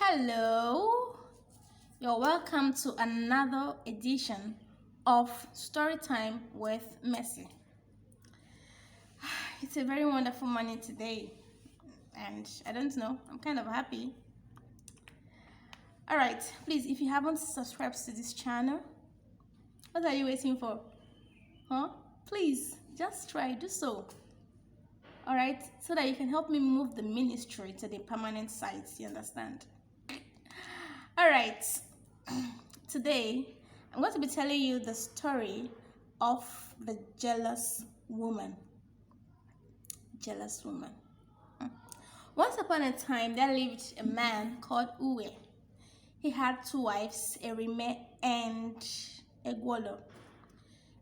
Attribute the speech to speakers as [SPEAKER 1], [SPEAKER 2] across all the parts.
[SPEAKER 1] Hello, you're welcome to another edition of Storytime with Messi. It's a very wonderful morning today, and I don't know, I'm kind of happy. All right, please, if you haven't subscribed to this channel, what are you waiting for? Huh? Please, just try, do so. All right, so that you can help me move the ministry to the permanent site, you understand? All right, today I'm going to be telling you the story of the jealous woman. Jealous woman. Once upon a time, there lived a man called Uwe. He had two wives, Erime and Egwolo.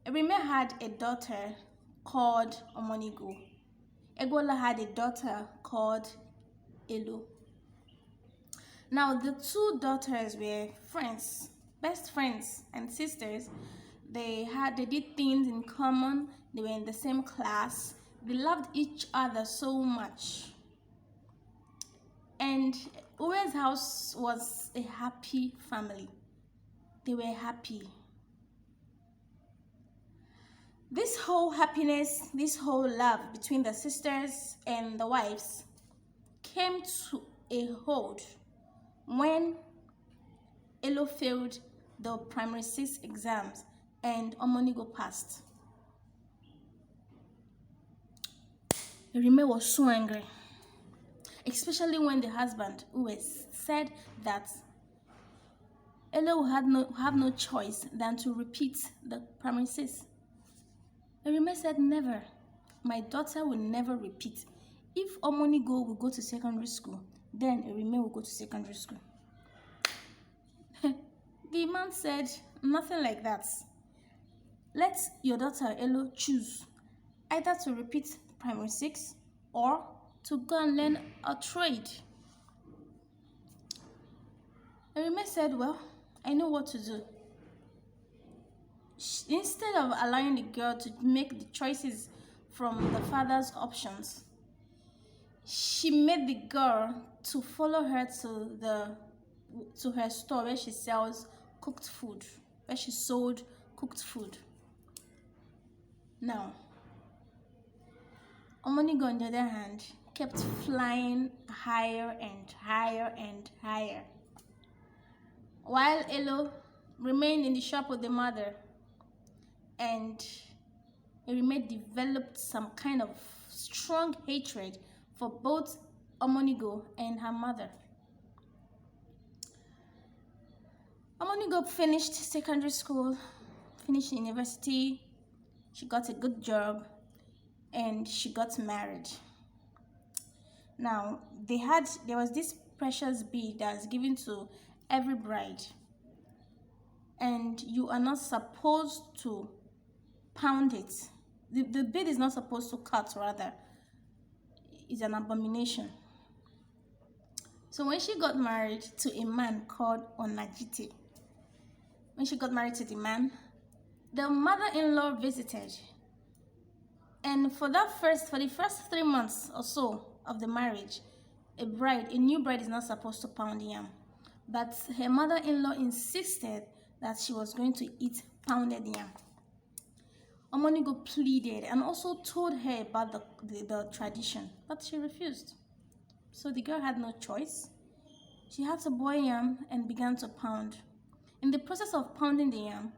[SPEAKER 1] Erime had a daughter called Omonigo. Egwolo had a daughter called Elu. Now, the two daughters were friends, best friends and sisters. They did things in common. They were in the same class. They loved each other so much. And Uwe's house was a happy family. They were happy. This whole happiness, this whole love between the sisters and the wives came to a halt when Elo failed the primary 6 exams and Omonigo passed. Erime was so angry, especially when the husband, Uwe, said that Elo had no choice than to repeat the primary 6. Erime said, never. My daughter will never repeat. If Omonigo will go to secondary school, then Erime will go to secondary school. The man said, nothing like that. Let your daughter Elo choose either to repeat primary 6 or to go and learn a trade. Erime said, well, I know what to do. Instead of allowing the girl to make the choices from the father's options, she made the girl to follow her to her store where she sells cooked food, where she sold cooked food. Now, Omonigo, on the other hand, kept flying higher and higher and higher, while Elo remained in the shop with the mother, and Erime developed some kind of strong hatred for both Omonigo and her mother. Omonigo finished secondary school, finished university, she got a good job, and she got married. Now, there was this precious bead that was given to every bride, and you are not supposed to pound it. The bead is not supposed to cut, rather. It's an abomination. So when she got married to a man called Onajite, when she got married to the man, the mother-in-law visited. And for the first 3 months or so of the marriage, a new bride is not supposed to pound yam. But her mother-in-law insisted that she was going to eat pounded yam. Omonigo pleaded and also told her about the tradition, but she refused. So the girl had no choice. She had to boil yam and began to pound. In the process of pounding the yam,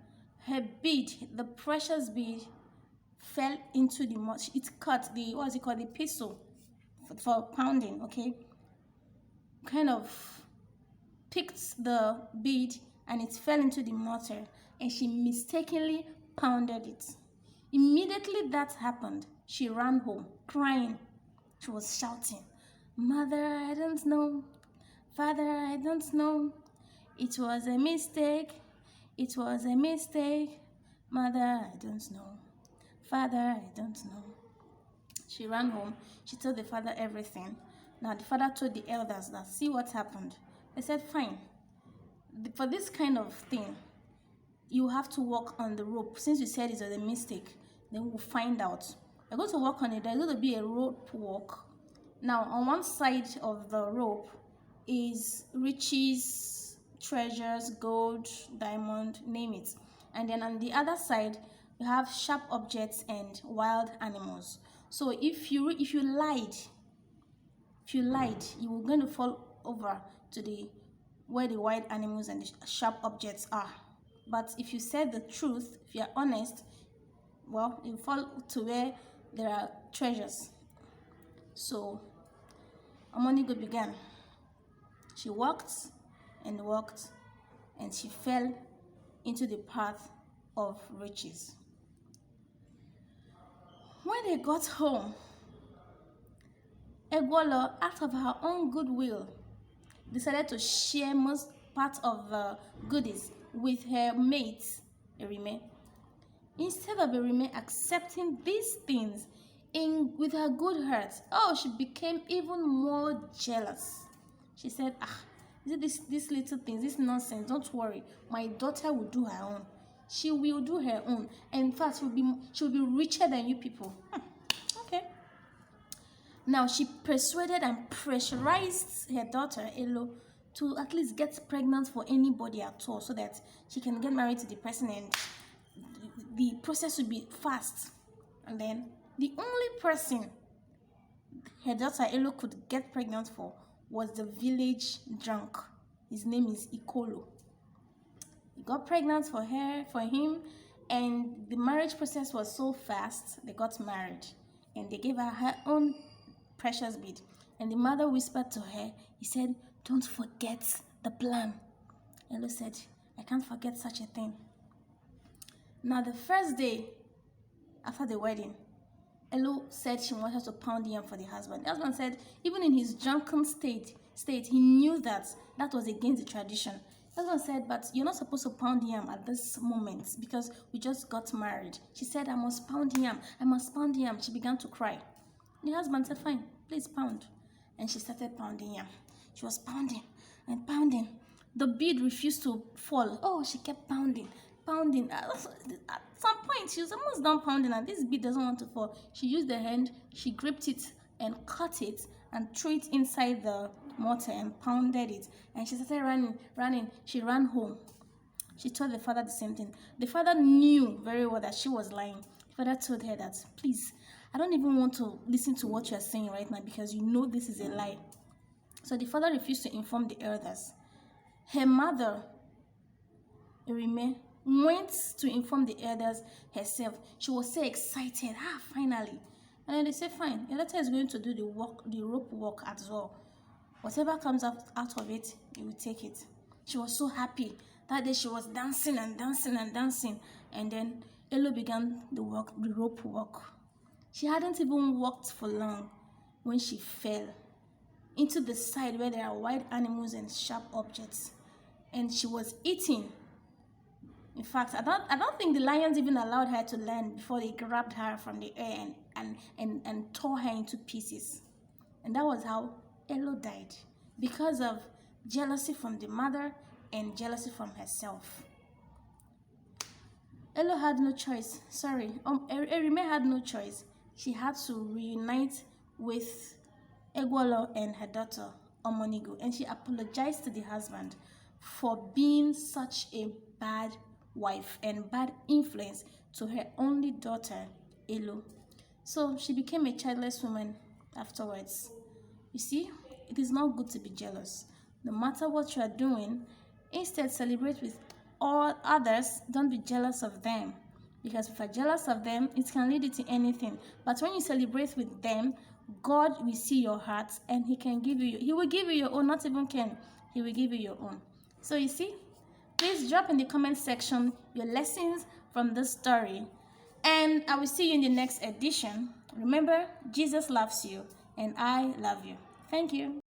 [SPEAKER 1] her bead, the precious bead, fell into the mud. It cut the pestle for pounding, okay? Kind of picked the bead and it fell into the mortar, and she mistakenly pounded it. Immediately that happened, she ran home crying. She was shouting, "Mother, I don't know. Father, I don't know. It was a mistake. It was a mistake. Mother, I don't know. Father, I don't know." She ran home. She told the father everything. Now the father told the elders that, see what happened. They said, fine. For this kind of thing, you have to walk on the rope. Since you said it was a mistake, then we'll find out. You're going to walk on it. There's going to be a rope walk. Now, on one side of the rope, is riches, treasures, gold, diamond, name it. And then on the other side, you have sharp objects and wild animals. So if you lied, you were going to fall over to the where the wild animals and the sharp objects are. But if you said the truth, if you are honest, well, you fall to where there are treasures. So Omonigo began. She walked, and she fell into the path of riches. When they got home, Egwolo, out of her own goodwill, decided to share most part of the goodies with her mate, Erime. Instead of Erime accepting these things with her good heart, she became even more jealous. She said, these little things, this nonsense, don't worry. My daughter will do her own. She will do her own. And in fact, she'll be richer than you people. Okay. Now, she persuaded and pressurized her daughter, Elo, to at least get pregnant for anybody at all, so that she can get married to the person and the process will be fast. And then the only person her daughter Elo could get pregnant for was the village drunk. His name is Ikolo. He got pregnant for him, and the marriage process was so fast. They got married, and they gave her own precious bead. And the mother whispered to her, he said, "Don't forget the plan." Elo said, "I can't forget such a thing." Now, the first day after the wedding, Elo said she wanted to pound yam for the husband. The husband said, even in his drunken state, he knew that was against the tradition. The husband said, "But you're not supposed to pound yam at this moment because we just got married." She said, "I must pound yam. I must pound yam." She began to cry. The husband said, "Fine, please pound." And she started pounding yam. She was pounding and pounding. The bead refused to fall. She kept pounding. At some point, she was almost done pounding, and this bead doesn't want to fall. She used the hand, she gripped it and cut it and threw it inside the mortar and pounded it. And she started running. She ran home. She told the father the same thing. The father knew very well that she was lying. The father told her that, "Please, I don't even want to listen to what you're saying right now because you know this is a lie." So the father refused to inform the elders. Her mother, Erime, went to inform the elders herself. She was so excited. Finally. And then they said, "Fine, your daughter is going to do the rope walk as well. Whatever comes out of it, you will take it." She was so happy. That day she was dancing and dancing and dancing. And then Elo began the rope walk. She hadn't even walked for long when she fell into the side where there are wild animals and sharp objects. And she was eating. In fact, I don't think the lions even allowed her to land before they grabbed her from the air and tore her into pieces. And that was how Elo died, because of jealousy from the mother and jealousy from herself. Elo had no choice. Erime had no choice. She had to reunite with Egwolo and her daughter, Omonigo, and she apologized to the husband for being such a bad wife and bad influence to her only daughter, Elo. So she became a childless woman afterwards. You see, it is not good to be jealous. No matter what you are doing, instead celebrate with all others. Don't be jealous of them, because if you're jealous of them, it can lead you to anything. But when you celebrate with them, God will see your heart, and He will give you your own. Not even can, He will give you your own. So you see, please drop in the comment section your lessons from this story, and I will see you in the next edition. Remember, Jesus loves you, and I love you. Thank you.